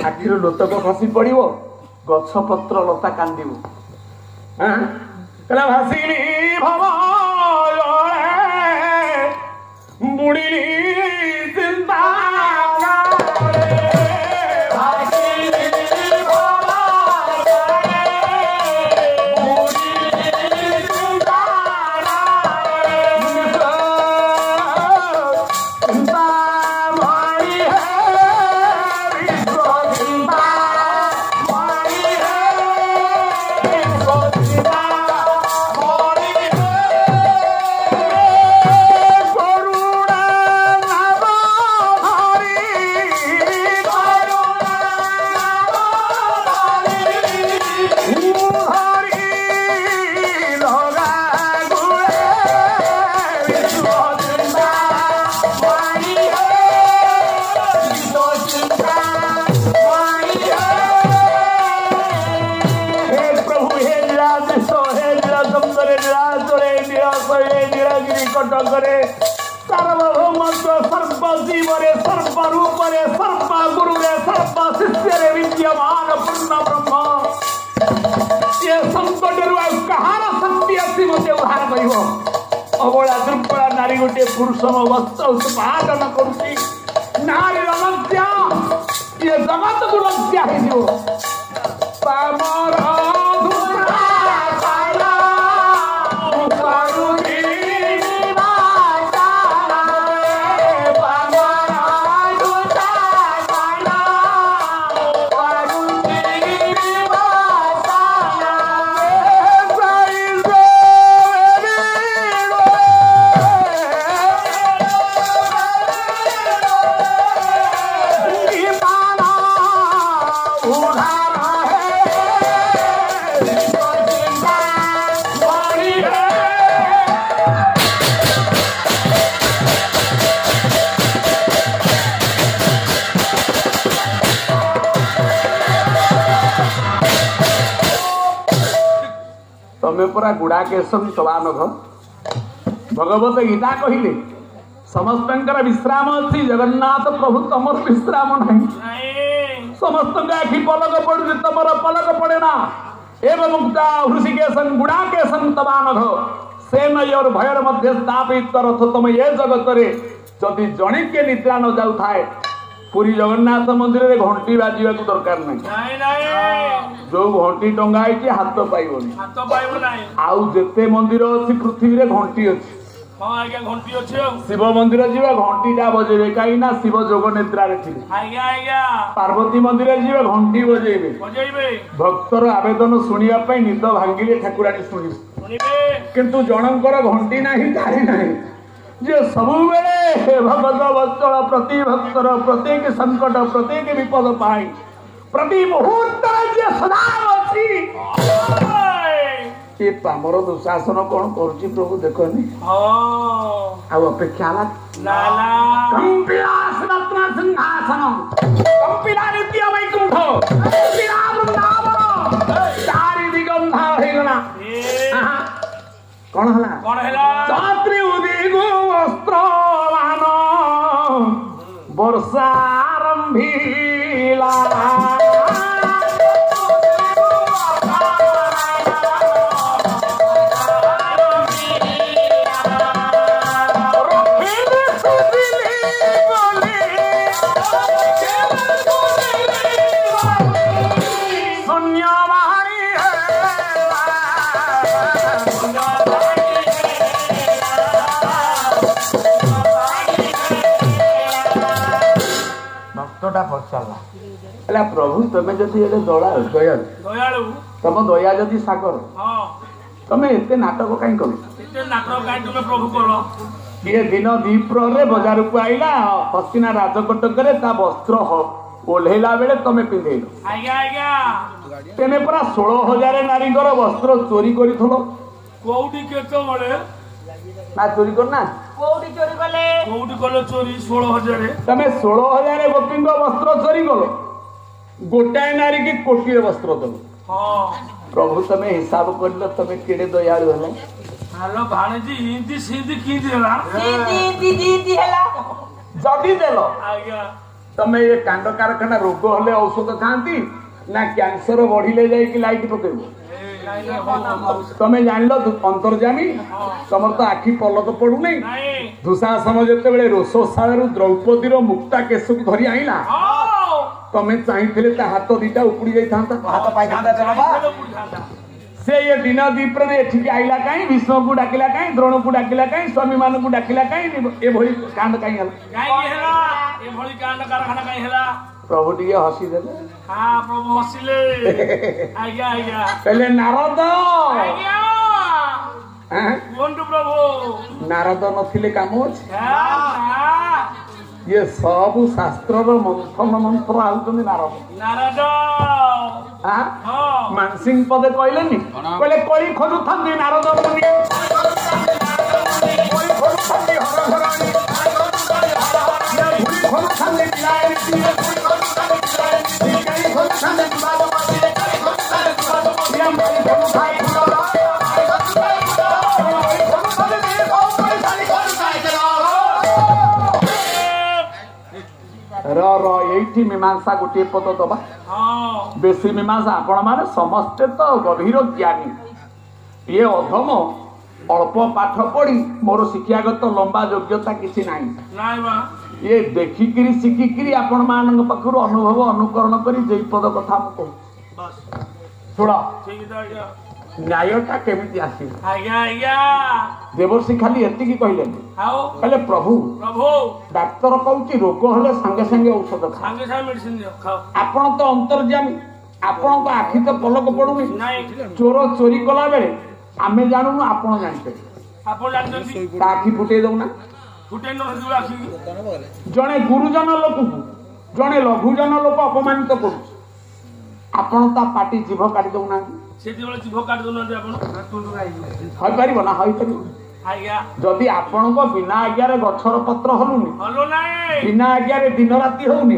आखिर लोतक खसी पड़ो गछ पत्र लता कांदू भासिनी भवा बुड़ी चिंता सार्वभौमत्व सर्व जीवरे सर्व रूपरे सर्व गुरुरे सर्व शिष्य विद्यमान पूर्ण ब्रह्म ये संकट कहार शक्ति अच्छी मत उद्धार कर अबला दुर्बला नारी गोटे पुरुष वस्त्र उत्पादन करुच्ची नारी लज्जा ये जगत को लज्जा तमें गुड़ा केशम तवानघ भगवत गीता कहले समस्त विश्राम अच्छी जगन्नाथ प्रभु तमर विश्राम नहीं समस्त आखि पलक पड़े तुम पलक पड़े ना एवं मुक्ता हृषिकेशन गुड़ा केशन तवानघ से नई और भयर मध्य स्थापित रथ तुम ये जगत रे जदि जणिके निद्रा न जाऊ थाए पुरी जगन्नाथ मंदिर रे घंटी बाजिबा को दरकार नहीं जो घंटी टंगाई हाथ पाइबनी आउ जेते मंदिर अच्छी पृथ्वी रे घंटी अच्छी शिव मंदिर जीवा घंटीटा बजेबे कहीं शिव जोग निद्रा रे पार्वती मंदिर जीवा घंटी बजेबे भक्तर आवेदन शुणा निद भांगिले ठाकुराणी शुणी किंतु जनकर घंटी नहीं धारी नहीं जे सब बेले भगत वत्सल प्रति भक्तर प्रत्येक संकट प्रत्येक विपद पाई प्रति मुहूर्त जे सदा अछि ये पामर दुशासन कौन करुची प्रभु देखनी आ अपेक्षा कंपिलास रत्न सिंहासन कंपिला नित्य वैकुंठ कंपिला वृंदावन चारि दिगंधा हेगला कौन हला छात्री उदी गो वस्त्रवान वर्षारंभीला प्रभु तमें जदि दयालु तुम दया जदि सागर तमें एते नाटक कहीं कर प्रभु कर ये दिन दीप्रे बजार को आईला हस्तिना राजकटक वस्त्र ओल्हेला बेले तमें पिंधेल तेने पूरा 16,000 नारी वस्त्र चोरी कर ना चोरी करना चोरी 16,000 तमें 16,000 गोपी वस्त्र चोरी कल गोटाए नारी की कोटी वस्त्र दल प्रभु तमें हिसाब कर तमें केड़े दयालु है हेलो भाणेजी हिंदी सिंधी की देला जदी देलो आज्ञा ତମେ ଏ କାଣ୍ଡ କାରଖାନା ରୋଗ ହେଲେ ଔଷଧ ଖାଆନ୍ତି ନା କ୍ୟାନ୍ସର ବଢିଲେ ଯାଇକି ଲାଇଟ୍ ପକେଇବ? ତମେ ଜାଣିଲ ଅନ୍ତର୍ଯାମୀ ତମର ତ ଆଖି ପଲକ ପଡୁନି। ଦୁଃଶାସନ ଯେତେବେଳେ ରୋଷଶାଳାରୁ ଦ୍ରୌପଦୀର ମୁକ୍ତା କେଶକୁ ଧରି ଆଇଲା ତମେ ଚାହିଁଥିଲେ ତା ହାତ ଦିଟା ଉପୁଡି ଯାଇଥାନ୍ତା। ସେ ଏ ଦିନ ଦୀପରେ ଏଠିକି ଆଇଲା କାହିଁ? ଭୀଷ୍ମକୁ ଡାକିଲା କାହିଁ? ଦ୍ରୋଣକୁ ଡାକିଲା କାହିଁ? ସ୍ୱାମୀ ମାନଙ୍କୁ ଡାକିଲା କାହିଁ? ଏଭଳି କାଣ୍ଡ କାହିଁ ହେଲା? ପ୍ରଭୁ ଟିକେ ହସିଦେଲେ। ପ୍ରଭୁ ହସିଲେ। ଆଜ୍ଞା ଆଜ୍ଞା କହିଲେ ନାରଦ କୁହନ୍ତୁ ପ୍ରଭୁ। ନାରଦ ନଥିଲେ କାମ ଅଛି? ଇଏ ସବୁ ଶାସ୍ତ୍ରର ମନ୍ଥନ ମନ୍ତ୍ର ଆଉଛନ୍ତି ନାରଦ। ନାରଦ ମାନସିଂ ପଦେ କହିଲେନି? କହିଲେ କଳି ଖୋଜୁଥାନ୍ତି ନାରଦ ମୁନି, କଳି ଖୋଜୁଥାନ୍ତି ହରଧରଣୀ, ଭୁଳି ଖୋଜୁଥାନ୍ତି ବିଳାୟିନୀ, ଭିକାରୀ ଖୋଜୁଥାନ୍ତି ବିବାଦବାଦୀ, ଏଇଠି ମୀମାଂସା ଗୋଟିଏ ପଦ ଦବା। ବେଶୀ ମୀମାଂସା ଆପଣ ମାନେ ସମସ୍ତେ ତ ଗଭୀର ଜ୍ଞାନୀ। ଇଏ ଅଧମ ଅଳ୍ପ ପାଠ ପଢି ମୋର ଶିକ୍ଷାଗତ ଲମ୍ବା ଯୋଗ୍ୟତା କିଛି ନାହିଁ। ଇଏ ଦେଖିକିରି ଶିଖିକିରି ଆପଣ ମାନଙ୍କ ପାଖରୁ ଅନୁଭବ ଅନୁକରଣ କରି ଯେଇ ପଦ କଥା ମୁଁ କହୁଛି। ଶୁଣ ନ୍ୟାୟଟା କେମିତି ଆସିବ? ଦେବର୍ଷି ଖାଲି ଏତିକି କହିଲେନି। କହିଲେ ପ୍ରଭୁ ଡାକ୍ତର କହୁଛି ରୋଗ ହେଲେ ସାଙ୍ଗେ ସାଙ୍ଗେ ଔଷଧ ଖାଅ। ଆପଣ ତ ଅନ୍ତର୍ଯାମୀ, ଆପଣଙ୍କ ଆଖି ତ ପଲକ ପଡୁନି। ଚୋର ଚୋରି କଲା ବେଳେ ଆମେ ଜାଣୁନୁ, ଆପଣ ଜାଣିପାରିବେ। ତା ଆଖି ଫୁଟେଇ ଦଉନା। ଜଣେ ଗୁରୁଜନ ଲୋକକୁ ଜଣେ ଲଘୁଜନ ଲୋକ ଅପମାନିତ କରୁଛି, ଆପଣ ତା ପାଟି ଜିଭ କାଟି ଦଉନାହାନ୍ତି? ହୋଇପାରିବ ନା? ହୋଇପାରିବ। ଯଦି ଆପଣଙ୍କ ବିନା ଆଜ୍ଞାରେ ଗଛର ପତ୍ର ହଲୁନି, ବିନା ଆଜ୍ଞାରେ ଦିନ ରାତି ହଉନି,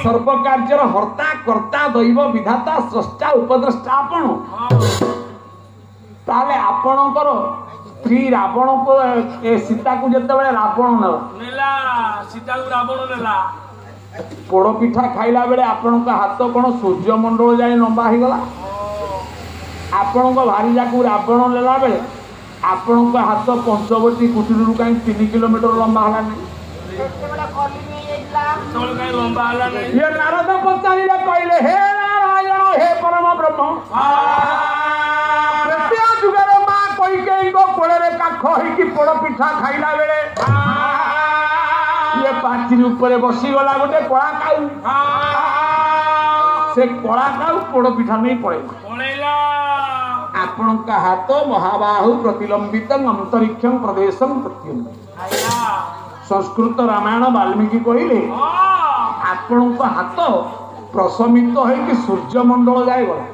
ସର୍ବ କାର୍ଯ୍ୟର ହର୍ତ୍ତା କର୍ତ୍ତା ଦୈବ ବିଧାତା ସ୍ରଷ୍ଟା ଉପଦ୍ରଷ୍ଟା ଆପଣ, ତାହେଲେ ଆପଣଙ୍କର ସ୍ତ୍ରୀ ରାବଣକୁ ସୀତାକୁ ଯେତେବେଳେ ରାବଣ ନେଲା ପୋଡ ପିଠା ଖାଇଲା ବେଳେ ଆପଣଙ୍କ ହାତ କଣ ସୂର୍ଯ୍ୟମଣ୍ଡଳ ଯାଏ ଲମ୍ବା ହେଇଗଲା? ଆପଣଙ୍କ ଭାରିଜାକୁ ରାବଣ ନେଲା ବେଳେ ଆପଣଙ୍କ ହାତ ପଞ୍ଚବଟୀ କୁଟୀରରୁ କାହିଁ 3 କିଲୋମିଟର ଲମ୍ବା ହେଲାନି? ଇଏ ନାରଦ ପଚାରିଲେ, କହିଲେ ହେ ନାରାୟଣ, ହେ ପରମ ବ୍ରହ୍ମ, ଯୁଗରେ ମା କୈକେୟୀଙ୍କ କୋଳରେ କାଖ ହେଇକି ପୋଡ ପିଠା ଖାଇଲା ବେଳେ ଇଏ ପାଚିରି ଉପରେ ବସିଗଲା ଗୋଟେ କଳା କାଉ। ସେ କଳା କାଉ ପୋଡ ପିଠା ନେଇ ପଳେଇଲା। ଆପଣଙ୍କ ହାତ ମହାବାହୁ ପ୍ରତିଲମ୍ବିତ ଅନ୍ତରିକ୍ଷମ ପ୍ରଦେଶମ ପ୍ରତ୍ୟୟ। ସଂସ୍କୃତ ରାମାୟଣ ବାଲ୍ମୀକି କହିଲେ ଆପଣଙ୍କ ହାତ ପ୍ରଶମିତ ହେଇକି ସୂର୍ଯ୍ୟମଣ୍ଡଳ ଯାଏ ଗଲା।